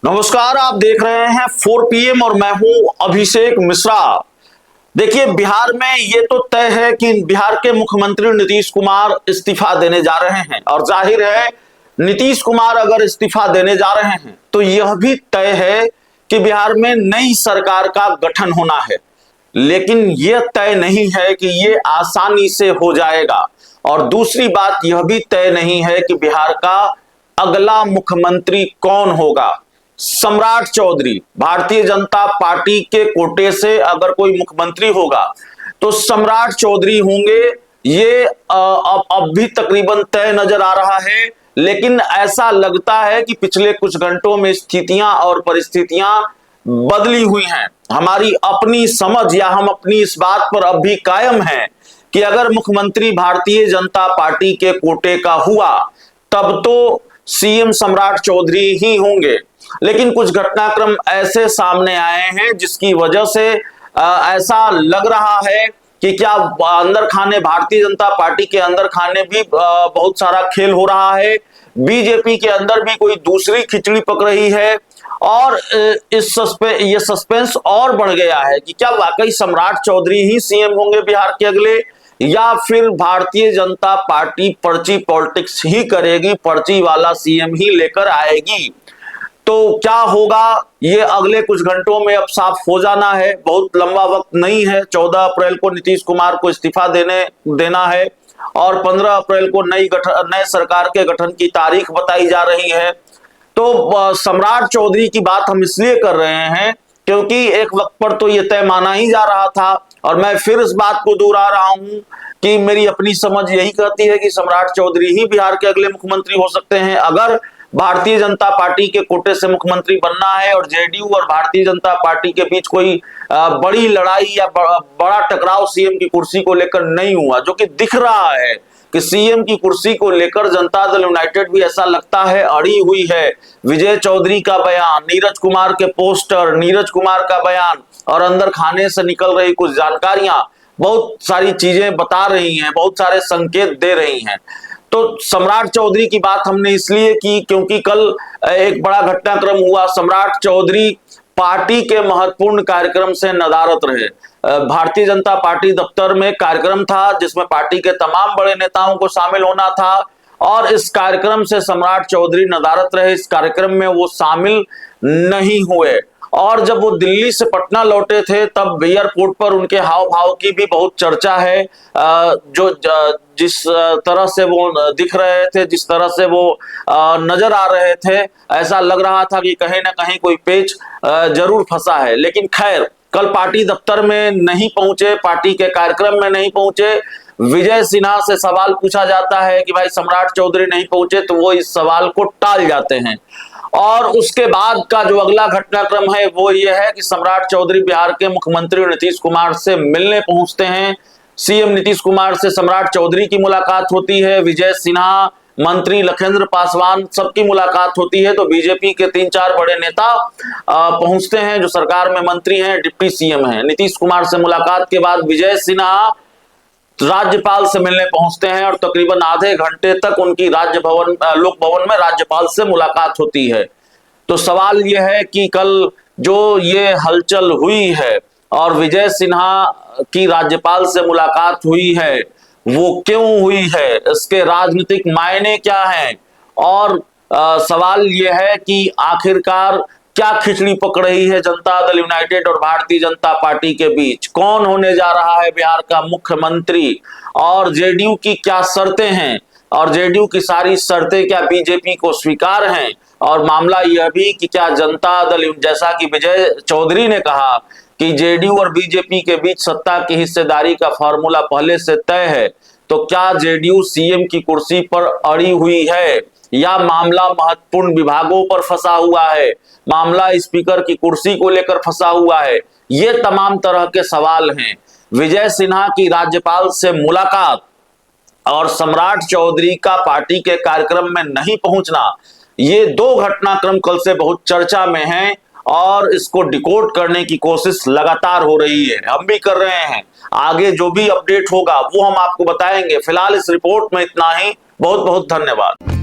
नमस्कार, आप देख रहे हैं 4 PM और मैं हूं अभिषेक मिश्रा। देखिए, बिहार में ये तो तय है कि बिहार के मुख्यमंत्री नीतीश कुमार इस्तीफा देने जा रहे हैं और जाहिर है नीतीश कुमार अगर इस्तीफा देने जा रहे हैं तो यह भी तय है कि बिहार में नई सरकार का गठन होना है। लेकिन यह तय नहीं है कि ये आसानी से हो जाएगा और दूसरी बात यह भी तय नहीं है कि बिहार का अगला मुख्यमंत्री कौन होगा। सम्राट चौधरी भारतीय जनता पार्टी के कोटे से अगर कोई मुख्यमंत्री होगा तो सम्राट चौधरी होंगे। ये अब भी तकरीबन तय नजर आ रहा है, लेकिन ऐसा लगता है कि पिछले कुछ घंटों में स्थितियां और परिस्थितियां बदली हुई हैं। हमारी अपनी समझ या हम अपनी इस बात पर अब भी कायम हैं कि अगर मुख्यमंत्री भारतीय जनता पार्टी के कोटे का हुआ तब तो सीएम सम्राट चौधरी ही होंगे। लेकिन कुछ घटनाक्रम ऐसे सामने आए हैं जिसकी वजह से ऐसा लग रहा है कि क्या अंदर खाने भारतीय जनता पार्टी के अंदर खाने भी बहुत सारा खेल हो रहा है। बीजेपी के अंदर भी कोई दूसरी खिचड़ी पक रही है और ये सस्पेंस और बढ़ गया है कि क्या वाकई सम्राट चौधरी ही सीएम होंगे बिहार के अगले, या फिर भारतीय जनता पार्टी पर्ची पॉलिटिक्स ही करेगी, पर्ची वाला सीएम ही लेकर आएगी। तो क्या होगा ये अगले कुछ घंटों में अब साफ हो जाना है। बहुत लंबा वक्त नहीं है। 14 अप्रैल को नीतीश कुमार को इस्तीफा देना है और 15 अप्रैल को नए सरकार के गठन की तारीख बताई जा रही है। तो सम्राट चौधरी की बात हम इसलिए कर रहे हैं क्योंकि एक वक्त पर तो ये तय माना ही जा रहा था और मैं फिर इस बात को दोहरा रहा हूं कि मेरी अपनी समझ यही कहती है कि सम्राट चौधरी ही बिहार के अगले मुख्यमंत्री हो सकते हैं। अगर भारतीय जनता पार्टी के कोटे से मुख्यमंत्री बनना है और जेडीयू और भारतीय जनता पार्टी के बीच कोई बड़ी लड़ाई या बड़ा टकराव सीएम की कुर्सी को लेकर नहीं हुआ, जो कि दिख रहा है कि सीएम की कुर्सी को लेकर जनता दल यूनाइटेड भी ऐसा लगता है अड़ी हुई है। विजय चौधरी का बयान, नीरज कुमार के पोस्टर, नीरज कुमार का बयान और अंदर खाने से निकल रही कुछ जानकारियां बहुत सारी चीजें बता रही हैं, बहुत सारे संकेत दे रही हैं। तो सम्राट चौधरी की बात हमने इसलिए की क्योंकि कल एक बड़ा घटनाक्रम हुआ। सम्राट चौधरी पार्टी के महत्वपूर्ण कार्यक्रम से नदारद रहे। भारतीय जनता पार्टी दफ्तर में कार्यक्रम था जिसमें पार्टी के तमाम बड़े नेताओं को शामिल होना था और इस कार्यक्रम से सम्राट चौधरी नदारद रहे। इस कार्यक्रम में वो शामिल नहीं हुए और जब वो दिल्ली से पटना लौटे थे तब एयरपोर्ट पर उनके हाव भाव की भी बहुत चर्चा है। जिस तरह से वो दिख रहे थे, जिस तरह से वो नजर आ रहे थे, ऐसा लग रहा था कि कहीं ना कहीं कोई पेच जरूर फंसा है। लेकिन खैर, कल पार्टी दफ्तर में नहीं पहुंचे, पार्टी के कार्यक्रम में नहीं पहुंचे। विजय सिन्हा से सवाल पूछा जाता है कि भाई सम्राट चौधरी नहीं पहुंचे, तो वो इस सवाल को टाल जाते हैं। और उसके बाद का जो अगला घटनाक्रम है वो ये है कि सम्राट चौधरी बिहार के मुख्यमंत्री नीतीश कुमार से मिलने पहुंचते हैं। सीएम नीतीश कुमार से सम्राट चौधरी की मुलाकात होती है। विजय सिन्हा, मंत्री लखेंद्र पासवान, सबकी मुलाकात होती है। तो बीजेपी के 3-4 बड़े नेता पहुंचते हैं जो सरकार में मंत्री हैं, डिप्टी सीएम हैं। नीतीश कुमार से मुलाकात के बाद विजय सिन्हा राज्यपाल से मिलने पहुंचते हैं और तकरीबन आधे घंटे तक उनकी लोक भवन में राज्यपाल से मुलाकात होती है। तो सवाल यह है कि कल जो ये हलचल हुई है और विजय सिन्हा की राज्यपाल से मुलाकात हुई है वो क्यों हुई है, इसके राजनीतिक मायने क्या हैं और सवाल यह है कि आखिरकार क्या खिचड़ी पक रही है जनता दल यूनाइटेड और भारतीय जनता पार्टी के बीच, कौन होने जा रहा है बिहार का मुख्यमंत्री और जेडीयू की क्या शर्तें हैं और जेडीयू की सारी शर्तें क्या बीजेपी को स्वीकार हैं। और मामला यह भी कि क्या जनता दल, जैसा कि विजय चौधरी ने कहा कि जेडीयू और बीजेपी के बीच सत्ता की हिस्सेदारी का फॉर्मूला पहले से तय है, तो क्या जेडीयू सीएम की कुर्सी पर अड़ी हुई है या मामला महत्वपूर्ण विभागों पर फंसा हुआ है, मामला स्पीकर की कुर्सी को लेकर फंसा हुआ है। ये तमाम तरह के सवाल हैं। विजय सिन्हा की राज्यपाल से मुलाकात और सम्राट चौधरी का पार्टी के कार्यक्रम में नहीं पहुंचना, ये दो घटनाक्रम कल से बहुत चर्चा में हैं और इसको डिकोड करने की कोशिश लगातार हो रही है। हम भी कर रहे हैं। आगे जो भी अपडेट होगा वो हम आपको बताएंगे। फिलहाल इस रिपोर्ट में इतना ही। बहुत बहुत धन्यवाद।